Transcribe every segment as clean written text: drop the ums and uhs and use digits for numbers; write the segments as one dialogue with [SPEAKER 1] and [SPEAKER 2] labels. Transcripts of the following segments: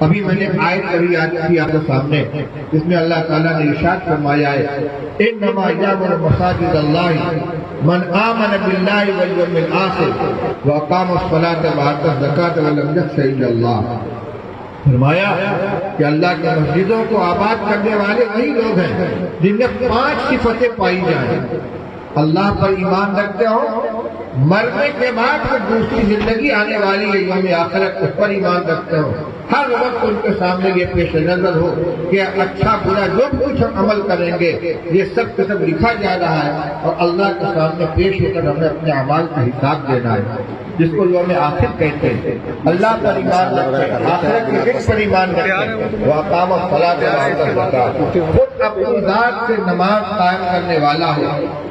[SPEAKER 1] ابھی میں نے آیت پڑھی آج کی آپ کے سامنے، جس میں اللہ تعالیٰ نے ارشاد فرمایا ہے انما یعمر مساجد اللہ من آمن باللہ والیوم الآخر واقام الصلاۃ وآتى الزکاۃ ولم یخش الا اللہ۔ فرمایا کہ اللہ کی مسجدوں کو آباد کرنے والے وہی لوگ ہیں جن میں 5 صفتیں پائی جائیں: اللہ پر ایمان رکھتے ہو، مرنے کے بعد پھر دوسری زندگی آنے والی ہے یوم آخرت، اس پر ایمان رکھتے ہو، ہر وقت ان کے سامنے یہ پیش نظر ہو کہ اچھا برا جو بھی کچھ ہم عمل کریں گے یہ سب کے سب لکھا جا رہا ہے اور اللہ کے سامنے پیش ہو کر ہمیں اپنے اعمال کا حساب دینا ہے، جس کو یوم آخر کہتے ہیں۔ اللہ پر ایمان رکھتے، آخرت کے دن پر ایمان رکھتے، وَأَقَامَ الصَّلَاةَ وَآتَى الزَّكَاةَ، خود اپنی ذات سے نماز قائم کرنے والا ہو،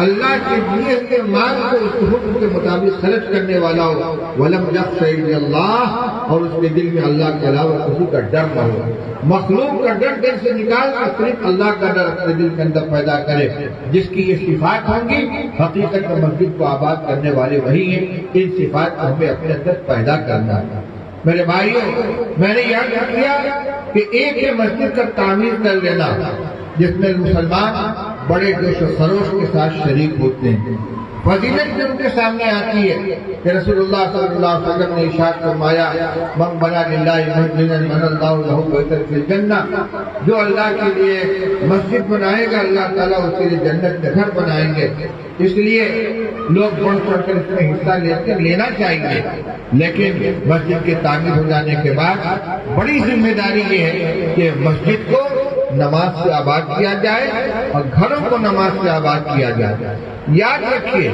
[SPEAKER 1] اللہ کے دیے ہوئے مال کو اس حکم کے مطابق خرچ کرنے والا ہو، وَلَمْ يَخْشَ إِلَّا اللَّهَ، اور اس کے دل میں اللہ کے علاوہ کسی کا ڈر نہ ہو، مخلوق کا ڈر دل سے نکال کر صرف اللہ کا ڈر اپنے دل کے اندر پیدا کرے۔ جس کی یہ صفات ہوں گی حقیقت میں مسجد کو آباد کرنے والے وہی ہیں۔ ان صفات کو ہمیں اپنے اندر پیدا کرنا ہے۔ میرے بھائیوں، میں نے یاد کیا کہ ایک ہے مسجد کا تعمیر کر لینا جس میں مسلمان بڑے جوش و خروش کے ساتھ شریک ہوتے ہیں، فضیلت بھی ان کے سامنے آتی ہے کہ رسول اللہ صلی اللہ علیہ وسلم نے ارشاد فرمایا من بنا للہ مسجدا بنى اللہ لہ بیتا فی الجنہ، جو اللہ کے لیے مسجد بنائے گا اللہ تعالیٰ اس کے لیے جنت میں گھر بنائیں گے۔ اس لیے لوگ بڑھ چڑھ کر اس میں حصہ لینا چاہیے، لیکن مسجد کے تعمیر ہو جانے کے بعد بڑی ذمہ داری یہ ہے کہ مسجد کو نماز سے آباد کیا جائے اور گھروں کو نماز سے آباد کیا جائے۔ یاد رکھیے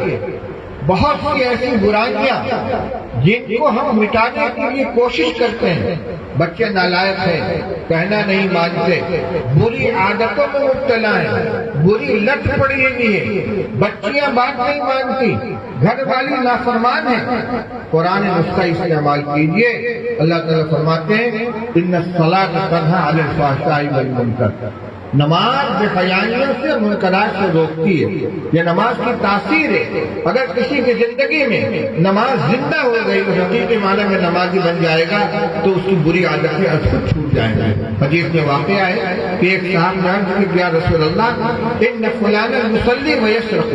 [SPEAKER 1] بہت سی ایسی برائیاں جن کو ہم مٹانے کے لیے کوشش کرتے ہیں، بچے نالائق ہیں، کہنا نہیں مانتے، بری عادتوں میں مبتلا ہیں، بری لت پڑی ہوئی ہے، بچیاں بات نہیں مانتی، گھر والی نافرمان ہیں۔ قرآن نسخہ استعمال کیجئے، اللہ تعالیٰ فرماتے ہیں ان الصلاۃ تنہی عن الفحشاء والمنکر، نماز بے حیائیوں سے منکرات سے روکتی ہے۔ یہ نماز کی تاثیر ہے، اگر کسی کی زندگی میں نماز زندہ ہو گئی تو حقیقی معنی میں نمازی بن جائے گا تو اس کی بری عادتیں از خود چھوٹ جائیں گی۔ حدیث میں واقعہ ہے کہ ایک صاحب جان کہ یا رسول اللہ ان فلان یصلی ویسرق،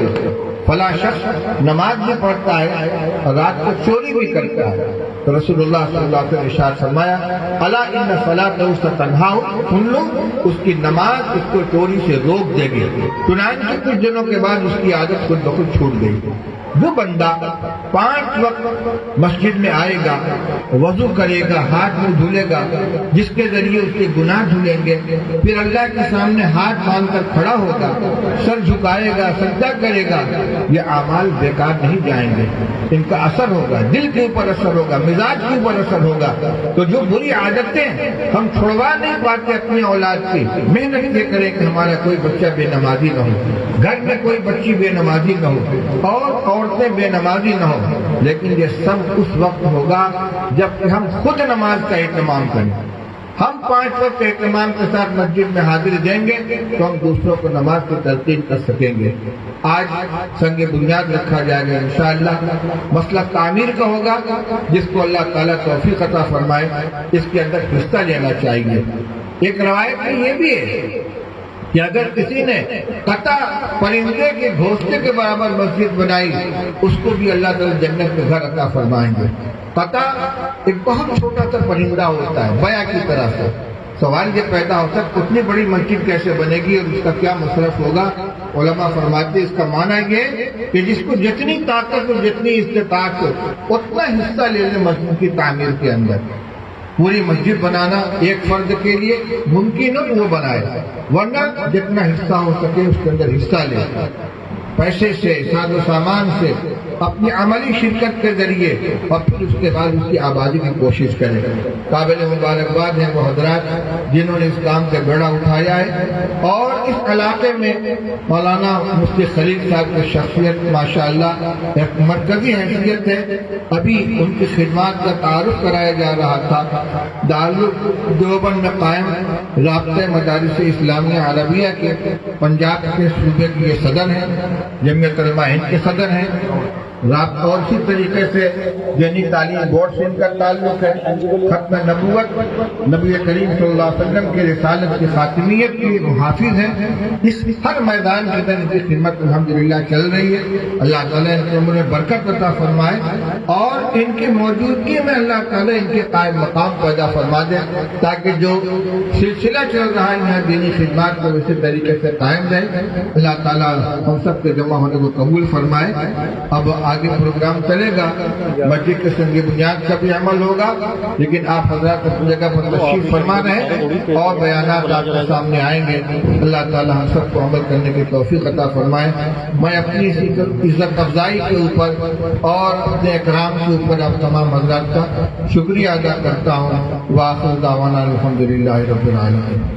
[SPEAKER 1] فلاں شخص نماز بھی پڑھتا ہے اور رات کو چوری بھی کرتا ہے، تو رسول اللہ صلی اللہ علیہ وسلم نے ارشاد فرمایا الا ان صلاتہ ستنہی، سن لو اس کی نماز اس کو چوری سے روک دے گی۔ چنانچہ کچھ دنوں کے بعد اس کی عادت خود بخود چھوٹ گئی۔ جو بندہ 5 وقت مسجد میں آئے گا، وضو کرے گا، ہاتھ منہ دھلے گا، جس کے ذریعے اس کے گناہ دھلیں گے، پھر اللہ کے سامنے ہاتھ باندھ کر کھڑا ہوگا، سر جھکائے گا، سجدہ کرے گا، یہ اعمال بیکار نہیں جائیں گے، ان کا اثر ہوگا، دل کے اوپر اثر ہوگا، مزاج کے اوپر اثر ہوگا۔ تو جو بری عادتیں ہم چھڑوا نہیں پاتے اپنی اولاد کی، محنت یہ کریں کہ ہمارا کوئی بچہ بے نمازی نہ ہو، گھر میں کوئی بچی بے نمازی نہ ہو، اور عورتیں بے نمازی نہ ہو، لیکن یہ سب اس وقت ہوگا جب کہ ہم خود نماز کا اہتمام کریں۔ ہم 5 وقت اہتمام کے ساتھ مسجد میں حاضر دیں گے تو ہم دوسروں کو نماز کی تلقین کر سکیں گے۔ آج سنگ بنیاد رکھا جائے گا انشاءاللہ، مسئلہ تعمیر کا ہوگا جس کو اللہ تعالیٰ توفیق عطا فرمائے، اس کے اندر حصہ لینا چاہیے۔ ایک روایت میں یہ بھی ہے کہ اگر کسی نے قطع پرندے کے گھونسلے کے برابر مسجد بنائی اس کو بھی اللہ تعالیٰ جنت میں گھر عطا فرمائیں گے۔ قطع ایک بہت چھوٹا سا پرندہ ہوتا ہے، بیا کی طرح سے۔ سوال یہ پیدا ہوتا ہے اتنی بڑی مسجد کیسے بنے گی اور اس کا کیا مصرف ہوگا؟ علماء فرماتے اس کا معنی یہ کہ جس کو جتنی طاقت اور جتنی استطاعت ہو اتنا حصہ لے لیں مسجد کی تعمیر کے اندر۔ پوری مسجد بنانا ایک فرد کے لیے ممکن ہو تو وہ بنائے، ورنہ جتنا حصہ ہو سکے اس کے اندر حصہ لے، پیسے سے، ساز و سامان سے، اپنی عملی شرکت کے ذریعے، اور پھر اس کے بعد اس کی آبادی کی کوشش کریں۔ قابل مبارکباد ہیں وہ حضرات جنہوں نے اس کام سے بیڑا اٹھایا ہے، اور اس علاقے میں مولانا مفتی خلیل صاحب کی شخصیت ماشاءاللہ ایک مرکزی حیثیت ہے۔ ابھی ان کی خدمات کا تعارف کرایا جا رہا تھا۔ دارالعلوم دیوبند میں قائم رابطہ مدارس اسلامیہ عربیہ کے پنجاب کے صوبے کے یہ صدر ہیں، جمعیت علماء ہند کے صدر ہیں، رابطہ اور اسی طریقے سے دینی تعلیم بورڈ سے ان کا تعلق ہے. ختم نبوت نبی کریم صلی اللہ علیہ وسلم کی رسالت کی خاتمیت کی محافظ ہیں. اس ہر میدان کے اندر ان کی خدمت الحمدللہ چل رہی ہے. اللہ تعالیٰ ان کی عمر میں برکت عطا فرمائے اور ان کی موجودگی میں اللہ تعالیٰ ان کے قائم مقام پیدا فرما دے تاکہ جو سلسلہ چل رہا ہے یہاں دینی خدمات کو اسی طریقے سے قائم رہے. اللہ تعالیٰ ہم سب کے جمع ہونے کو قبول فرمائے. اب آگے پروگرام چلے گا, مسجد کے سنگ بنیاد کا بھی عمل ہوگا, لیکن آپ حضرات اپنی جگہ پر تشریف فرما رہے اور بیانات آپ کے سامنے آئیں گے. اللہ تعالیٰ ہم سب کو عمل کرنے کی توفیق عطا فرمائے. میں اپنی عزت افزائی کے اوپر اور اپنے اکرام کے اوپر آپ تمام حضرات کا شکریہ ادا کرتا ہوں. وآخر دعوانا الحمدللہ رب العالمین.